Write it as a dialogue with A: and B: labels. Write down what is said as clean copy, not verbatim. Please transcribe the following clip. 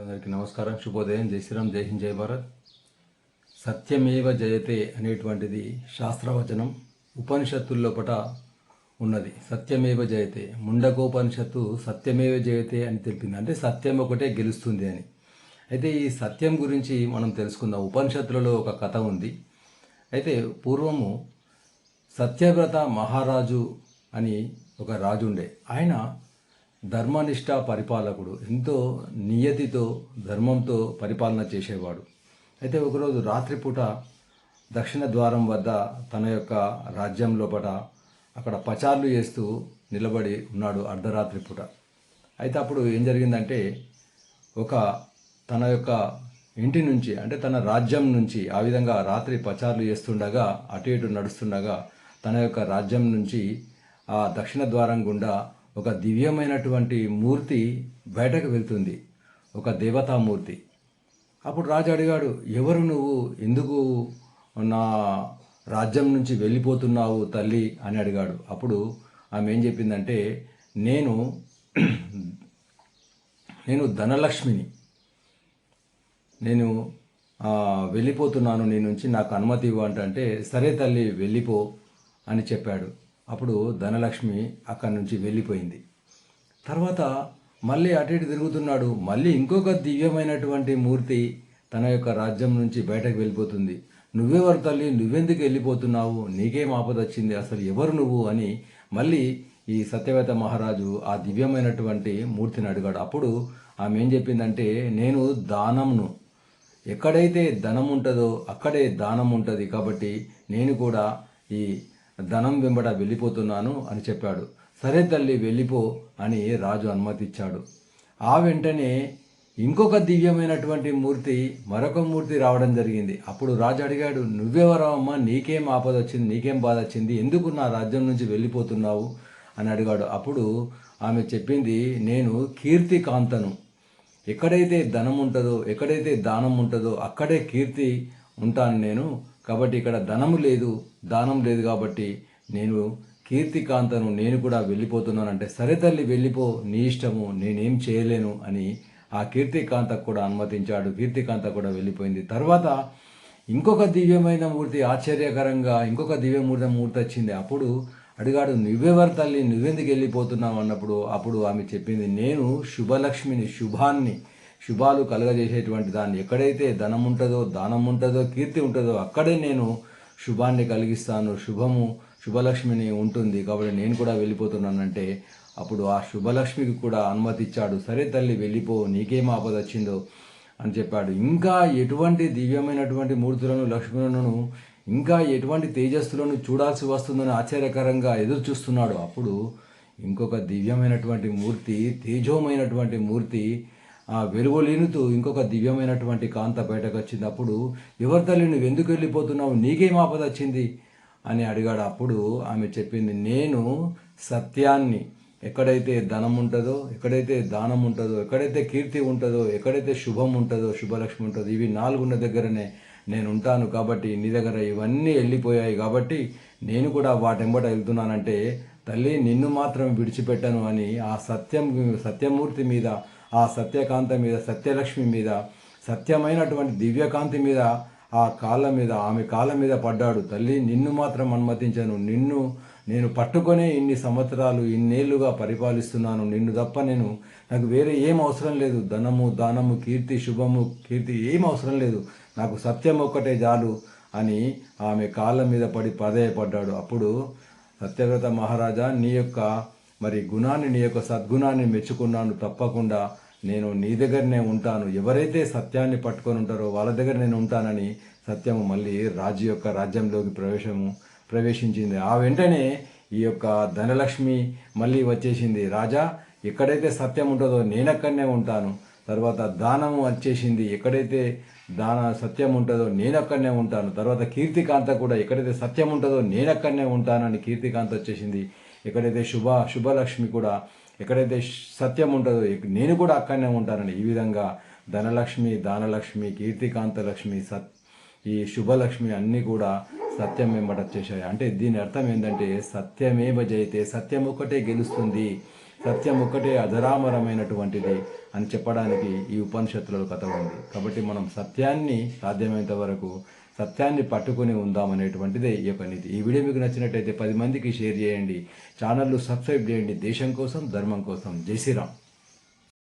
A: అందరికీ నమస్కారం, శుభోదయం, జై శ్రీరామ్, జై హింద్, జై భారత్. సత్యమేవ జయతే అనేటువంటిది శాస్త్రవచనం, ఉపనిషత్తుల్లోపట ఉన్నది. సత్యమేవ జయతే, ముండకోపనిషత్తు సత్యమేవ జయతే అని తెలిపింది, అంటే సత్యం ఒకటే గెలుస్తుంది అని. అయితే ఈ సత్యం గురించి మనం తెలుసుకుందాం. ఉపనిషత్తులలో ఒక కథ ఉంది. అయితే పూర్వము సత్యవ్రత మహారాజు అని ఒక రాజు ఉండే. ఆయన ధర్మనిష్ట పరిపాలకుడు, ఎంతో నియతితో ధర్మంతో పరిపాలన చేసేవాడు. అయితే ఒకరోజు రాత్రిపూట దక్షిణ ద్వారం వద్ద తన యొక్క రాజ్యం లోపల అక్కడ పచార్లు చేస్తూ నిలబడి ఉన్నాడు అర్ధరాత్రి పూట. అయితే అప్పుడు ఏం జరిగిందంటే, తన యొక్క ఇంటి నుంచి, అంటే తన రాజ్యం నుంచి ఆ విధంగా రాత్రి పచార్లు చేస్తుండగా అటు ఇటు నడుస్తుండగా తన యొక్క రాజ్యం నుంచి ఆ దక్షిణ ద్వారం గుండా ఒక దివ్యమైనటువంటి మూర్తి బయటకు వెళ్తుంది, ఒక దేవతామూర్తి. అప్పుడు రాజు అడిగాడు, ఎవరు నువ్వు, ఎందుకు నా రాజ్యం నుంచి వెళ్ళిపోతున్నావు తల్లి అని అడిగాడు. అప్పుడు ఆమె ఏం చెప్పిందంటే, నేను ధనలక్ష్మిని, నేను వెళ్ళిపోతున్నాను నీ నుంచి, నాకు అనుమతి ఇవ్వు అంటే, సరే తల్లి వెళ్ళిపో అని చెప్పాడు. అప్పుడు ధనలక్ష్మి అక్కడి నుంచి వెళ్ళిపోయింది. తర్వాత మళ్ళీ అటు ఇటు తిరుగుతున్నాడు. మళ్ళీ ఇంకొక దివ్యమైనటువంటి మూర్తి తన యొక్క రాజ్యం నుంచి బయటకు వెళ్ళిపోతుంది. నువ్వెవరు తల్లి, నువ్వెందుకు వెళ్ళిపోతున్నావు, నీకేం ఆపద వచ్చింది, అసలు ఎవరు నువ్వు అని మళ్ళీ ఈ సత్యవేత మహారాజు ఆ దివ్యమైనటువంటి మూర్తిని అడిగాడు. అప్పుడు ఆమె ఏం చెప్పిందంటే, నేను దానంను, ఎక్కడైతే ధనం ఉంటుందో అక్కడే దానం ఉంటుంది, కాబట్టి నేను కూడా ఈ ధనం వెంబడ వెళ్ళిపోతున్నాను అని చెప్పాడు. సరే తల్లి వెళ్ళిపో అని రాజు అనుమతిచ్చాడు. ఆ వెంటనే ఇంకొక దివ్యమైనటువంటి మూర్తి, మరొక మూర్తి రావడం జరిగింది. అప్పుడు రాజు అడిగాడు, నువ్వెవరమ్మా, నీకేం ఆపద వచ్చింది, నీకేం బాధ వచ్చింది, ఎందుకు నా రాజ్యం నుంచి వెళ్ళిపోతున్నావు అని అడిగాడు. అప్పుడు ఆమె చెప్పింది, నేను కీర్తికాంతను, ఎక్కడైతే ధనం ఉంటుందో, ఎక్కడైతే దానం ఉంటుందో అక్కడే కీర్తి ఉంటాను నేను, కాబట్టి ఇక్కడ ధనము లేదు, దానం లేదు, కాబట్టి నేను కీర్తికాంతను, నేను కూడా వెళ్ళిపోతున్నానంటే, సరే తల్లి వెళ్ళిపో, నీ ఇష్టము, నేనేం చేయలేను అని ఆ కీర్తికాంతకు కూడా అనుమతించాడు. కీర్తికాంత కూడా వెళ్ళిపోయింది. తర్వాత ఇంకొక దివ్యమైన మూర్తి, ఆశ్చర్యకరంగా ఇంకొక దివ్యమూర్తి వచ్చింది. అప్పుడు అడిగాడు, నువ్వెవరు తల్లి, నువ్వెందుకు వెళ్ళిపోతున్నావు అన్నప్పుడు అప్పుడు ఆమె చెప్పింది, నేను శుభలక్ష్మిని, శుభాలు కలుగజేసేటువంటి దాన్ని, ఎక్కడైతే ధనం ఉంటుందో, దానం ఉంటుందో, కీర్తి ఉంటుందో అక్కడే నేను శుభాన్ని కలిగిస్తాను, శుభలక్ష్మిని ఉంటుంది, కాబట్టి నేను కూడా వెళ్ళిపోతున్నానంటే అప్పుడు ఆ శుభలక్ష్మికి కూడా అనుమతి ఇచ్చాడు. సరే తల్లి వెళ్ళిపో, నీకేం ఆపద వచ్చిందో అని చెప్పాడు. ఇంకా ఎటువంటి దివ్యమైనటువంటి మూర్తులను, లక్ష్ములను, ఇంకా ఎటువంటి తేజస్సులను చూడాల్సి వస్తుందని ఆశ్చర్యకరంగా ఎదురు చూస్తున్నాడు. అప్పుడు ఇంకొక దివ్యమైనటువంటి మూర్తి, తేజోమైనటువంటి మూర్తి వెలుగులీనుతూ ఇంకొక దివ్యమైనటువంటి కాంత బయటకు వచ్చింది. అప్పుడు ఎవరి తల్లి, నువ్వు ఎందుకు వెళ్ళిపోతున్నావు, నీకేం ఆపద వచ్చింది అని అడిగాడు. అప్పుడు ఆమె చెప్పింది, నేను సత్యాన్ని, ఎక్కడైతే ధనం ఉంటుందో, ఎక్కడైతే దానం ఉంటుందో, ఎక్కడైతే కీర్తి ఉంటుందో, ఎక్కడైతే శుభం ఉంటుందో, శుభలక్ష్మి ఉంటుందో, ఇవి 4 ఉన్న దగ్గరనే నేను ఉంటాను, కాబట్టి నీ దగ్గర ఇవన్నీ వెళ్ళిపోయాయి, కాబట్టి నేను కూడా వాటెంబట వెళ్తున్నానంటే, తల్లి నిన్ను మాత్రం విడిచిపెట్టను అని ఆ సత్యమూర్తి మీద, ఆ సత్యకాంత మీద, సత్యలక్ష్మి మీద, సత్యమైనటువంటి దివ్యకాంతి మీద, ఆ కాళ్ళ మీద, ఆమె కాళ్ళ మీద పడ్డాడు. తల్లి నిన్ను మాత్రం అనుమతించాను, నేను పట్టుకొనే ఇన్ని సంవత్సరాలు, ఇన్నేళ్లుగా పరిపాలిస్తున్నాను, నిన్ను తప్ప నాకు వేరే ఏం అవసరం లేదు, ధనము, దానము, కీర్తి ఏం అవసరం లేదు, నాకు సత్యం ఒక్కటే చాలు అని ఆమె కాళ్ళ మీద పడి పడ్డాడు. అప్పుడు సత్యవ్రత మహారాజా, నీ యొక్క గుణాన్ని, నీ యొక్క సద్గుణాన్ని మెచ్చుకున్నాను, తప్పకుండా నేను నీ దగ్గరనే ఉంటాను, ఎవరైతే సత్యాన్ని పట్టుకొని ఉంటారో వాళ్ళ దగ్గర నేను ఉంటానని సత్యము మళ్ళీ రాజు యొక్క రాజ్యంలోకి ప్రవేశించింది. ఆ వెంటనే ఈ యొక్క ధనలక్ష్మి మళ్ళీ వచ్చేసింది. రాజా, ఎక్కడైతే సత్యం ఉంటుందో నేనక్కడనే ఉంటాను. తర్వాత దానము వచ్చేసింది, ఎక్కడైతే సత్యం ఉంటుందో నేనక్కడనే ఉంటాను. తర్వాత కీర్తికాంత కూడా, ఎక్కడైతే సత్యం ఉంటుందో నేనక్కడనే ఉంటానని కీర్తికాంత వచ్చేసింది. ఎక్కడైతే శుభలక్ష్మి కూడా, ఎక్కడైతే సత్యం ఉంటుందో నేను కూడా అక్కడనే ఉంటానని, ఈ విధంగా ధనలక్ష్మి, దానలక్ష్మి, కీర్తికాంత లక్ష్మి, ఈ శుభలక్ష్మి అన్నీ కూడా సత్యం వెంబట వచ్చేసాయి. అంటే దీని అర్థం ఏంటంటే, సత్యమేవ జయతే, సత్యం ఒక్కటే గెలుస్తుంది, సత్యం ఒక్కటే అజరామరమైనటువంటిది అని చెప్పడానికి ఈ ఉపనిషత్తులలో కథ ఉంది. కాబట్టి మనం సత్యాన్ని సాధ్యమైనంత వరకు సత్యాన్ని పట్టుకొని ఉందామనేటువంటిదే ఈ యొక్క నీతి. ఈ వీడియో మీకు నచ్చినట్టయితే 10 మందికి షేర్ చేయండి, ఛానల్ను సబ్స్క్రైబ్ చేయండి. దేశం కోసం, ధర్మం కోసం. జై శ్రీరామ్.